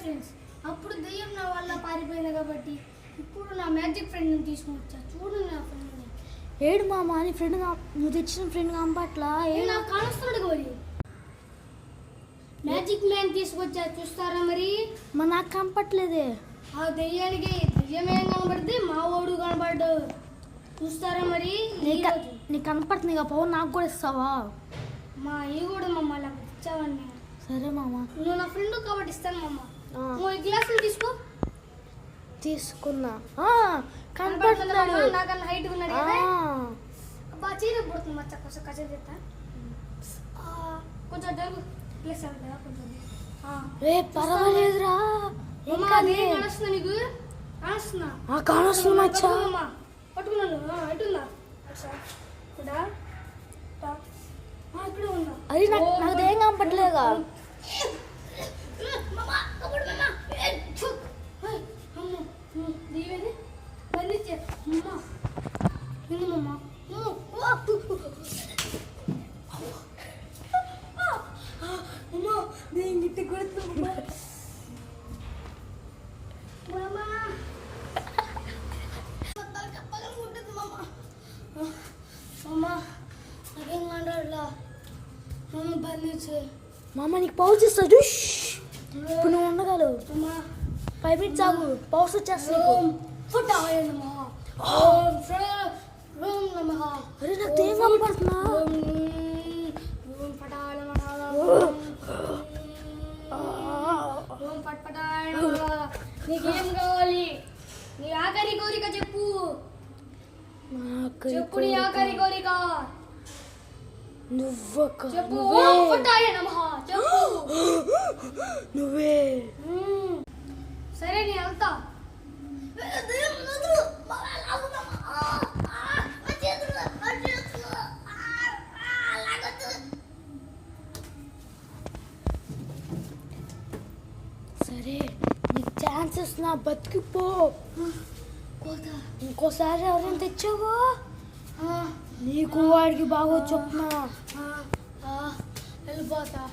Friends. అప్పుడు దెయ్యం నా వల్ల పారిపోయింది కాబట్టి ఇప్పుడు నా మ్యాజిక్ ఫ్రెండ్ని తీసుకుని వచ్చా. చూడు నా ఫ్రెండ్ని. ఏడు మామ నీ ఫ్రెండ్ నువ్వు తెచ్చిన ఫ్రెండ్ కంపట్లా నాకు కానొస్తాడు గోరి. మ్యాజిక్ మ్యాన్ తీసుకొచ్చా, చూస్తారా మరి? మా నాకు కంపట్లేదే. ఆ దెయ్యానికి దెయ్యమేం కనబడితే మా ఓడు కనబడ్డు. చూస్తారా మరి? నీకు కనపడుతుంది ఇక పవన్ నాకు కూడా ఇస్తావా? మా ఈ కూడా మమ్మల్ని ఇచ్చావని. సరే మామ. నువ్వు నా ఫ్రెండ్ కాబట్టి ఇస్తాను మమ్మ. నువ్వు ఈ గ్లాసులు తీసుకో. తీసుకున్నా. కనపడుతున్నాడు. నాకన్నా హైట్ ఉన్నాడు కదా. అబ్బా చీర పడుతుంది మచ్చ కొంచెం కచ్చ చేస్తా. కొంచెం డబ్బు ప్లేస్ అవుతుందా కొంచెం. రే పర్వాలేదురా. కానొస్తుందా నీకు? కానొస్తుందా? కానొస్తుంది మచ్చ. పట్టుకున్నాను. ఎటుందా? ఇక్కడ ఉందా? అది నాకు ఏం కనపట్లేదుగా. మామ నీకు పౌచ్ ఇస్తాడు. ఇప్పుడు నువ్వు ఉండగలవు. 5 minutes ఆగు. పౌచ్ వచ్చేస్తా. అరే నాకు ఏం కనపడుతున్నా? నీకేం కావాలి? నీ ఆఖరి కోరిక చెప్పు. చెప్పు నీ ఆఖరి కోరిక. నువ్వే. సరే నీ వెళ్తా. సరే నీకు ఛాన్సెస్ నా బతికిపో. ఇంకోసారి ఎవరైనా తెచ్చావో నీకు వాడికి బాగా చెప్తున్నా. వెళ్ళిపోతా.